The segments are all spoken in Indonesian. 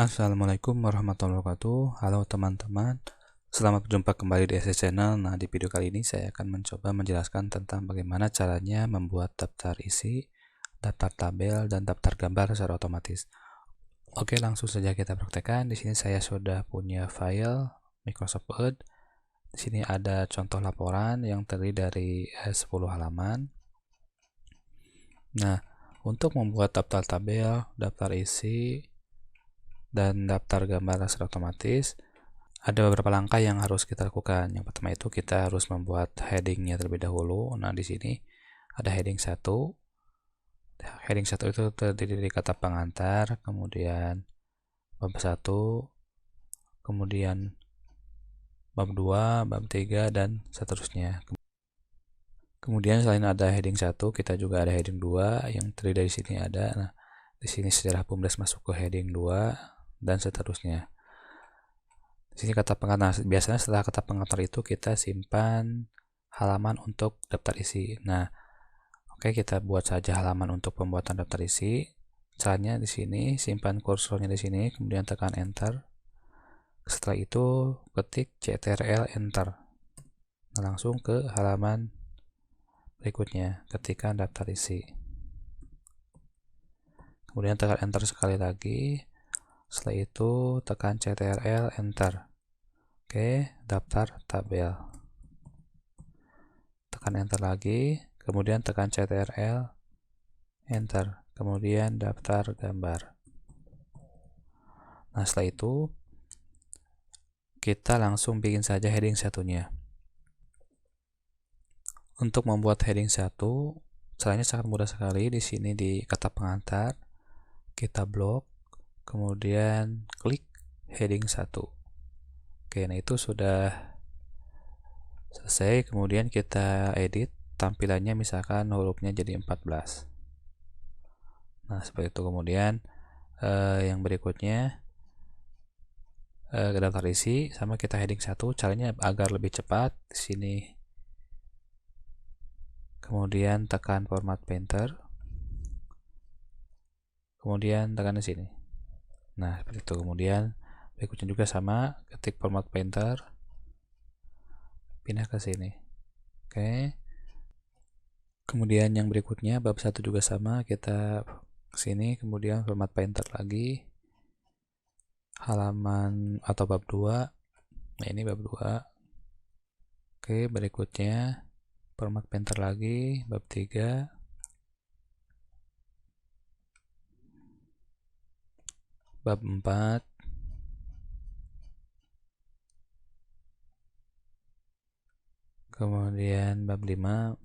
Assalamualaikum warahmatullahi wabarakatuh. Halo teman-teman, selamat berjumpa kembali di SS Channel. Nah, di video kali ini saya akan mencoba menjelaskan tentang bagaimana caranya membuat daftar isi, daftar tabel, dan daftar gambar secara otomatis. Oke, langsung saja kita praktekkan. Di sini saya sudah punya file Microsoft Word. Di sini ada contoh laporan yang terdiri dari 10 halaman. Nah, untuk membuat daftar tabel, daftar isi, dan daftar gambar secara otomatis, ada beberapa langkah yang harus kita lakukan. Yang pertama itu kita harus membuat headingnya terlebih dahulu. Nah, di sini ada heading 1. Heading 1 itu terdiri dari kata pengantar, kemudian bab 1, kemudian bab 2, bab 3, dan seterusnya. Kemudian selain ada heading 1, kita juga ada heading 2 yang terdiri dari sini ada. Nah, di sini sejarah BUMDes masuk ke heading 2 dan seterusnya. Di sini kata pengantar. Biasanya setelah kata pengantar itu kita simpan halaman untuk daftar isi. Nah, oke, kita buat saja halaman untuk pembuatan daftar isi. Caranya di sini, simpan kursornya di sini, kemudian tekan enter. Setelah itu ketik CTRL enter. Nah, langsung ke halaman berikutnya, ketikkan daftar isi. Kemudian tekan enter sekali lagi. Setelah itu tekan CTRL enter. Oke, daftar tabel. Tekan enter lagi, kemudian tekan CTRL enter, kemudian daftar gambar. Nah, setelah itu kita langsung bikin saja heading satunya. Untuk membuat heading 1, caranya sangat mudah sekali. Di sini di kata pengantar kita blok, kemudian klik heading 1. Oke, nah itu sudah selesai. Kemudian kita edit tampilannya, misalkan hurufnya jadi 14. Nah, seperti itu. Kemudian yang berikutnya daftar isi, sama kita heading 1. Caranya agar lebih cepat, di sini kemudian tekan format painter, kemudian tekan di sini. Nah, seperti itu. Kemudian berikutnya juga sama, ketik format painter, pindah ke sini. Oke. Kemudian yang berikutnya bab 1 juga sama, kita ke sini, kemudian format painter lagi, halaman atau bab 2. Nah, ini bab 2. Oke, berikutnya format painter lagi, bab 3, bab 4, kemudian bab 5,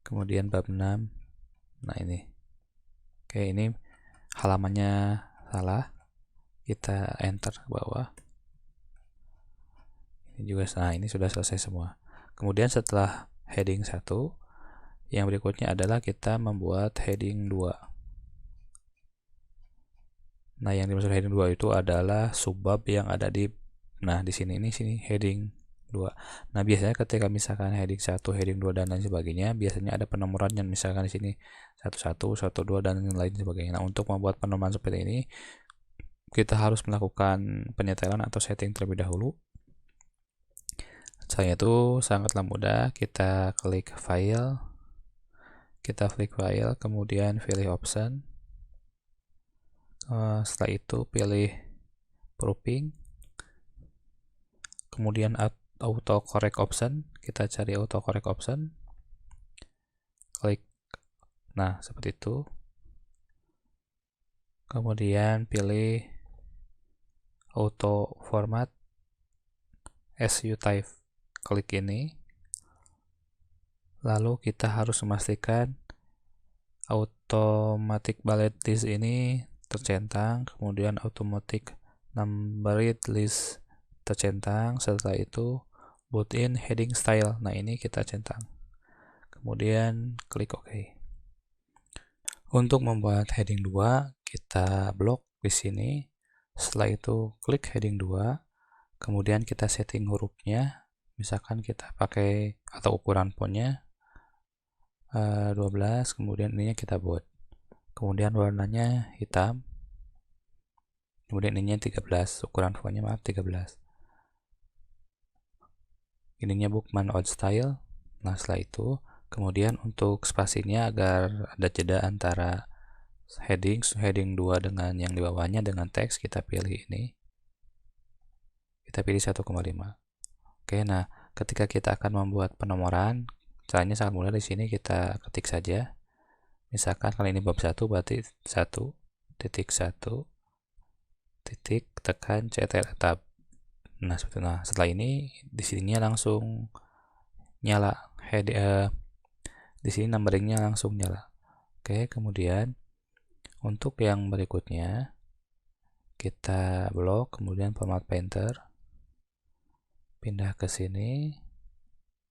kemudian bab 6. Nah, ini. Oke, ini halamannya salah, kita enter ke bawah. Ini juga, nah ini sudah selesai semua. Kemudian setelah heading 1, yang berikutnya adalah kita membuat heading 2. Nah, yang dimaksud heading 2 itu adalah subbab yang ada di, nah di sini, ini sini heading 2. Nah, biasanya ketika misalkan heading 1, heading 2 dan lain sebagainya, biasanya ada penomorannya, misalkan di sini 11, 12 dan lain sebagainya. Nah, untuk membuat penomoran seperti ini, kita harus melakukan penyetelan atau setting terlebih dahulu. Caranya itu sangatlah mudah. Kita klik file, kemudian pilih option. Setelah itu pilih grouping, kemudian auto correct option. Kita cari auto correct option, klik. Nah, seperti itu. Kemudian pilih auto format as you type, klik ini. Lalu kita harus memastikan automatic bullet list ini tercentang, kemudian automatic numbered list tercentang. Setelah itu built-in heading style, nah ini kita centang, kemudian klik OK. Untuk membuat heading 2, kita blok di sini. Setelah itu klik heading 2, kemudian kita setting hurufnya, misalkan kita pakai atau ukuran fontnya 12, kemudian ininya kita buat, kemudian warnanya hitam, kemudian ininya 13, ukuran fontnya maaf 13, ininya Bookman Old Style. Nah setelah itu kemudian untuk spasinya agar ada jeda antara heading 2 dengan yang di bawahnya dengan teks, kita pilih ini, kita pilih 1,5. Oke, nah ketika kita akan membuat penomoran, caranya sangat mudah. Di sini kita ketik saja, misalkan kali ini bab 1 berarti 1.1 titik tekan Ctrl Tab. Nah setelah ini di sininya langsung nyala di sini numberingnya langsung nyala. Oke, kemudian untuk yang berikutnya kita blok, kemudian format painter, pindah ke sini.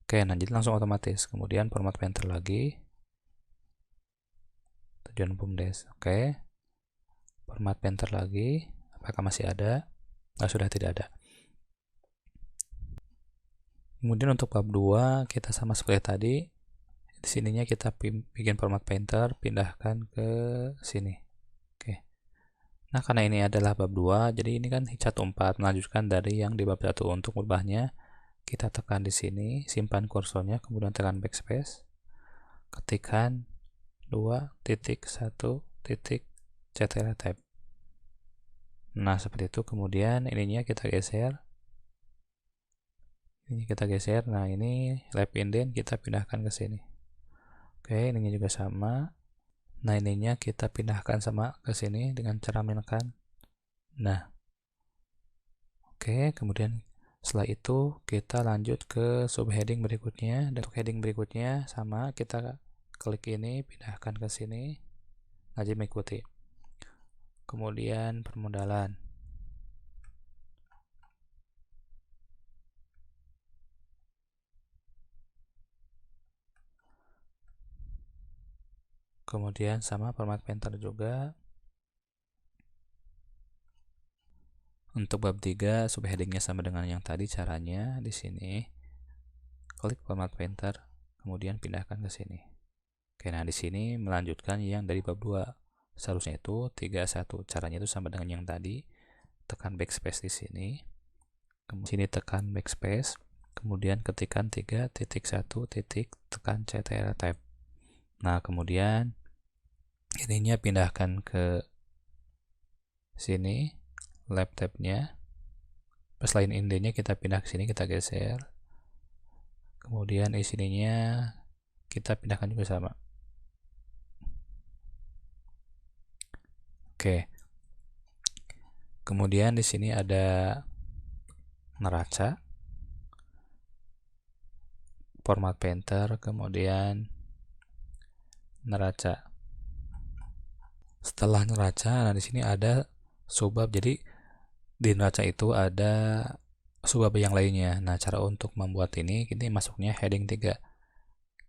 Oke, nah jadi langsung otomatis. Kemudian format painter lagi, tujuan bumdes. Oke, format painter lagi, apakah masih ada? Nah, sudah tidak ada. Kemudian untuk bab 2 kita sama seperti tadi, di sininya kita bikin format painter, pindahkan ke sini. Oke. Nah, karena ini adalah bab 2, jadi ini kan 1.4 melanjutkan dari yang di bab 1. Untuk merubahnya, kita tekan di sini, simpan kursornya, kemudian tekan backspace, ketikkan 2.1. Tab. Nah, seperti itu. Kemudian ininya kita geser. Ini kita geser. Nah, ini left indent kita pindahkan ke sini. Oke, ininya juga sama. Nah, ininya kita pindahkan sama ke sini dengan cara menekan. Nah. Oke, kemudian setelah itu kita lanjut ke subheading berikutnya. Dan untuk heading berikutnya sama, kita klik ini, pindahkan ke sini, wajib mengikuti. Kemudian permodalan. Kemudian sama format painter juga. Untuk bab 3 subheadingnya sama dengan yang tadi. Caranya di sini klik format painter, kemudian pindahkan ke sini. Oke, nah di sini melanjutkan yang dari bab 2. Seharusnya itu 31. Caranya itu sama dengan yang tadi. Tekan backspace di sini. Kemudian sini tekan backspace, kemudian ketikkan 3.1 tekan Ctrl Tab. Nah, kemudian ininya pindahkan ke sini, left tabnya. Selain indenya kita pindah ke sini, kita geser. Kemudian di sininya kita pindahkan juga sama. Oke. Kemudian di sini ada neraca, format painter, kemudian neraca. Setelah neraca, nah di sini ada subbab. Jadi di neraca itu ada subbab yang lainnya. Nah, cara untuk membuat ini masuknya heading 3.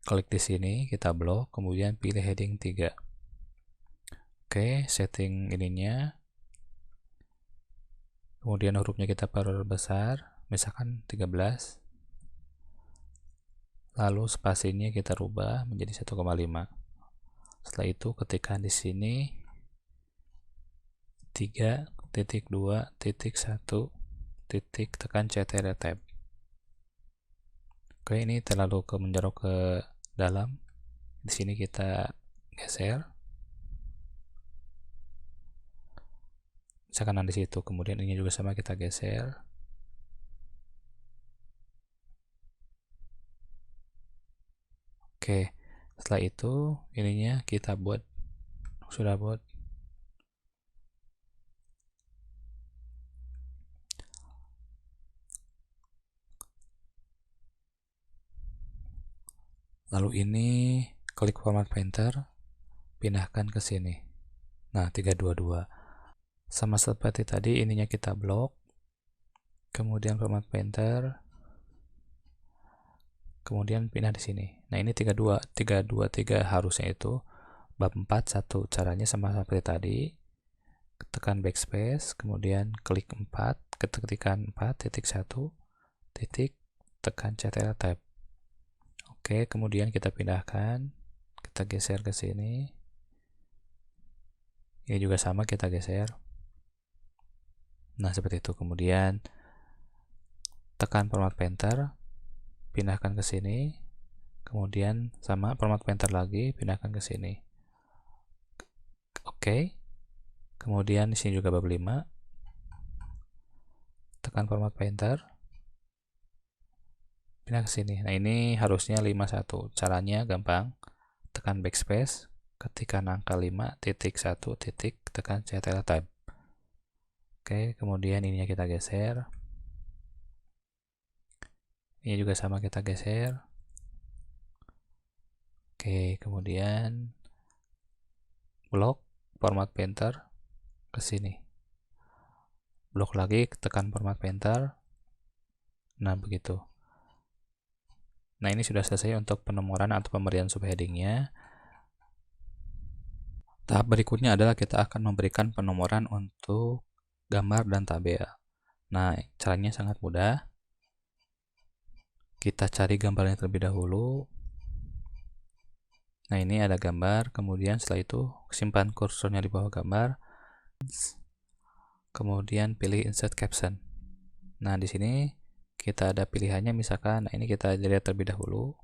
Klik di sini, kita blok, kemudian pilih heading 3. Oke, setting ininya. Kemudian hurufnya kita perbesar, misalkan 13. Lalu spasinya kita rubah menjadi 1,5. Setelah itu ketikkan di sini 3.2.1 tekan Ctrl Tab. Oke, ini terlalu menjorok ke dalam. Di sini kita geser. Misalkan di situ, kemudian ini juga sama kita geser. Oke, setelah itu ininya kita buat, sudah buat. Lalu ini klik format painter, pindahkan ke sini. Nah, 322. Sama seperti tadi, ininya kita blok. Kemudian format painter, kemudian pindah di sini. Nah, ini 323 harusnya itu bab 4 1. Caranya sama seperti tadi. Tekan backspace, kemudian klik 4, ketikkan 4.1 tekan Ctrl Tab. Oke, kemudian kita pindahkan. kita geser ke sini. Ini juga sama, kita geser. Nah, seperti itu. Kemudian tekan format painter, pindahkan ke sini. Kemudian sama format painter lagi, pindahkan ke sini. Oke. Kemudian di sini juga bab 5. Tekan format painter, pindah ke sini. Nah, ini harusnya 51. Caranya gampang. Tekan backspace, ketikkan angka 5, titik 1, titik, tekan CTRL tab. Oke, kemudian ininya kita geser. Ini juga sama, kita geser. Oke, kemudian blok format painter ke sini. Blok lagi, tekan format painter. Nah, begitu. Nah, ini sudah selesai untuk penomoran atau pemberian subheadingnya. Tahap berikutnya adalah kita akan memberikan penomoran untuk gambar dan tabel. Nah, caranya sangat mudah. Kita cari gambarnya terlebih dahulu. Nah, ini ada gambar, kemudian setelah itu simpan kursornya di bawah gambar. Kemudian pilih insert caption. Nah, di sini kita ada pilihannya, misalkan, nah ini kita delete terlebih dahulu.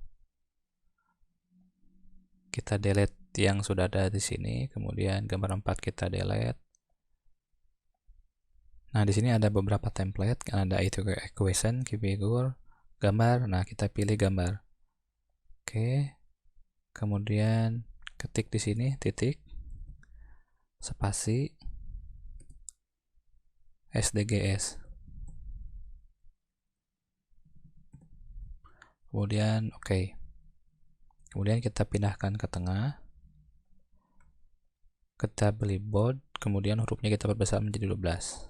Kita delete yang sudah ada di sini, kemudian gambar 4 kita delete. Nah, di sini ada beberapa template, ada equation, key figure, gambar. Nah, kita pilih gambar. Oke. Kemudian ketik di sini titik spasi SDGS. Kemudian oke. Kemudian kita pindahkan ke tengah. Kita beli bold, kemudian hurufnya kita perbesar menjadi 12.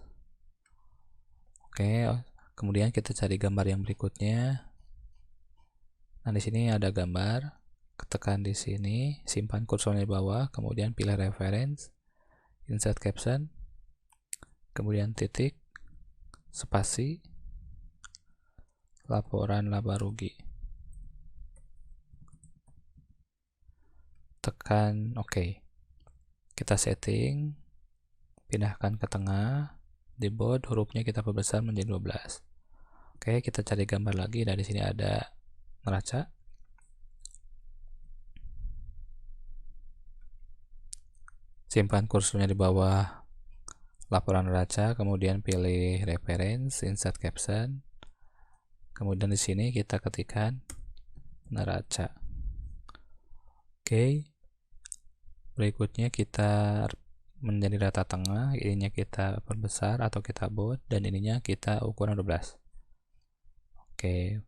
Oke, kemudian kita cari gambar yang berikutnya. Nah, di sini ada gambar. Tekan di sini, simpan kursornya di bawah, kemudian pilih reference, insert caption, kemudian titik, spasi, laporan laba rugi. Tekan OK. Kita setting, pindahkan ke tengah, di bold hurufnya kita perbesar menjadi 12. Oke, kita cari gambar lagi. Nah, di sini ada neraca. Simpan kursornya di bawah laporan neraca, kemudian pilih reference, insert caption. Kemudian di sini kita ketikkan neraca. Oke. Berikutnya kita menjadi rata tengah, ininya kita perbesar atau kita bold, dan ininya kita ukuran 12. Oke.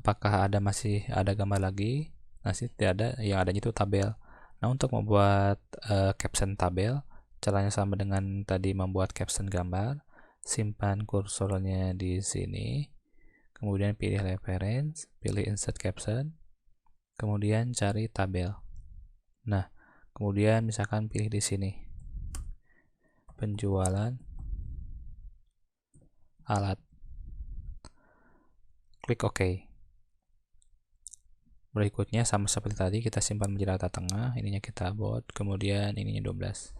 Apakah masih ada gambar lagi? Masih tidak ada, yang adanya itu tabel. Nah, untuk membuat caption tabel, caranya sama dengan tadi membuat caption gambar. Simpan kursornya di sini, kemudian pilih reference, pilih insert caption, kemudian cari tabel. Nah, kemudian misalkan pilih di sini penjualan alat, klik OK. Berikutnya sama seperti tadi, kita simpan menjadi rata tengah, ininya kita bold, kemudian ininya 12.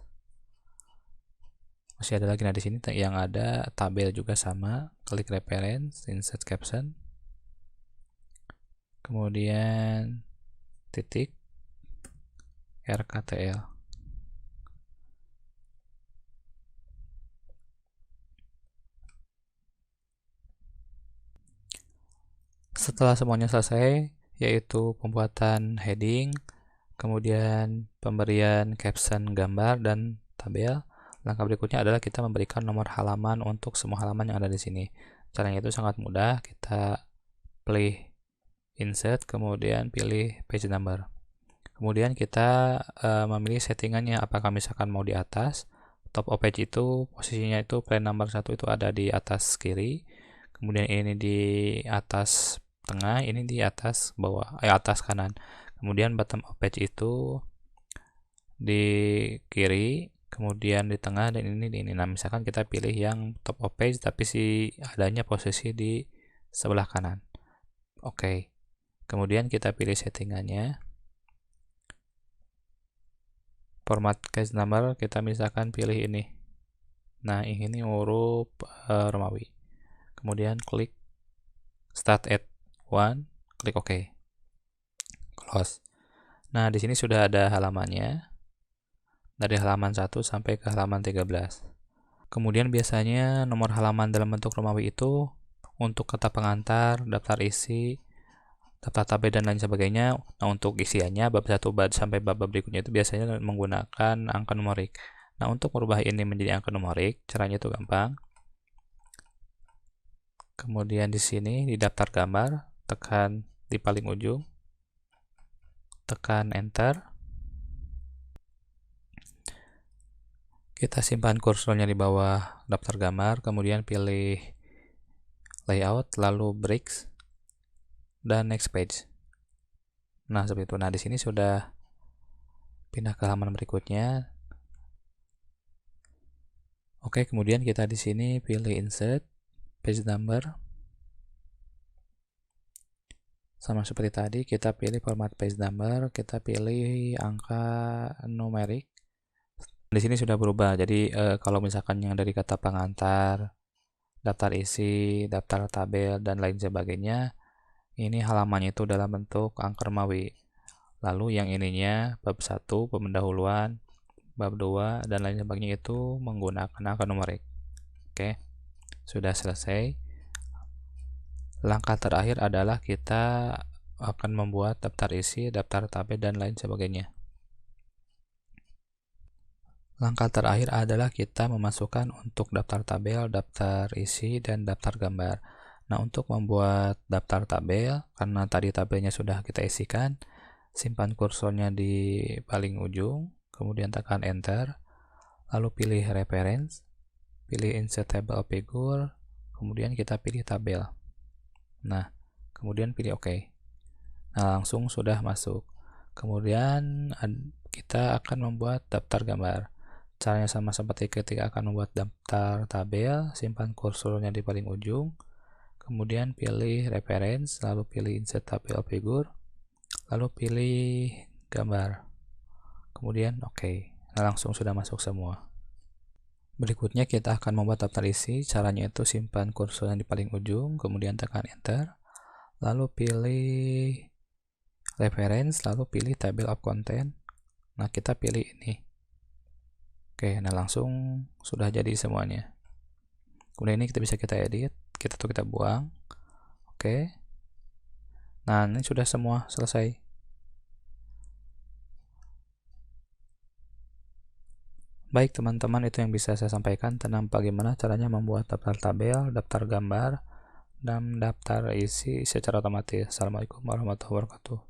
Masih ada lagi. Nah, di sini yang ada tabel juga sama, klik reference, insert caption, kemudian titik RKTL. Setelah semuanya selesai, yaitu pembuatan heading, kemudian pemberian caption gambar dan tabel, langkah berikutnya adalah kita memberikan nomor halaman untuk semua halaman yang ada di sini. Caranya itu sangat mudah. Kita pilih insert, kemudian pilih page number. Kemudian kita memilih settingannya, apakah misalkan mau di atas, top of page itu posisinya itu plan number 1 itu ada di atas kiri, kemudian ini di atas tengah, ini di atas bawah, atas kanan. Kemudian bottom of page itu di kiri, kemudian di tengah, dan ini di ini. Nah, misalkan kita pilih yang top of page tapi adanya posisi di sebelah kanan. Oke. Kemudian kita pilih settingannya. Format case number kita misalkan pilih ini. Nah, ini huruf Romawi. Kemudian klik start at 1, klik OK. Close. Nah, di sini sudah ada halamannya. Dari halaman 1 sampai ke halaman 13. Kemudian biasanya nomor halaman dalam bentuk Romawi itu untuk kata pengantar, daftar isi, daftar tabel dan lain sebagainya. Nah, untuk isiannya bab 1 sampai bab berikutnya itu biasanya menggunakan angka numerik. Nah, untuk merubah ini menjadi angka numerik, caranya itu gampang. Kemudian di sini di daftar gambar, tekan di paling ujung, tekan enter. Kita simpan kursornya di bawah daftar gambar, kemudian pilih layout, lalu breaks, dan next page. Nah, seperti itu. Nah, di sini sudah pindah ke halaman berikutnya. Oke, kemudian kita di sini pilih insert, page number. Sama seperti tadi, kita pilih format page number, kita pilih angka numerik. Di sini sudah berubah. Jadi kalau misalkan yang dari kata pengantar, daftar isi, daftar tabel dan lain sebagainya, ini halamannya itu dalam bentuk angka Romawi. Lalu yang ininya bab 1 pendahuluan, bab 2 dan lain sebagainya itu menggunakan angka numerik. Oke. Sudah selesai. Langkah terakhir adalah kita akan membuat daftar isi, daftar tabel dan lain sebagainya. Langkah terakhir adalah kita memasukkan untuk daftar tabel, daftar isi, dan daftar gambar. Nah, untuk membuat daftar tabel, karena tadi tabelnya sudah kita isikan, simpan kursornya di paling ujung, kemudian tekan enter, lalu pilih reference, pilih insert table of figure, kemudian kita pilih tabel. Nah, kemudian pilih OK. Nah, langsung sudah masuk. Kemudian kita akan membuat daftar gambar. Caranya sama seperti ketika akan membuat daftar tabel, simpan kursornya di paling ujung, kemudian pilih reference, lalu pilih insert table figure, lalu pilih gambar, kemudian OK. Nah, langsung sudah masuk semua. Berikutnya kita akan membuat daftar isi. Caranya itu simpan kursornya di paling ujung, kemudian tekan enter, lalu pilih reference, lalu pilih table of content. Nah, kita pilih ini. Oke, nah langsung sudah jadi semuanya. Kemudian ini kita bisa edit, kita buang. Oke. Nah, ini sudah semua selesai. Baik teman-teman, itu yang bisa saya sampaikan tentang bagaimana caranya membuat daftar tabel, daftar gambar, dan daftar isi secara otomatis. Assalamualaikum warahmatullahi wabarakatuh.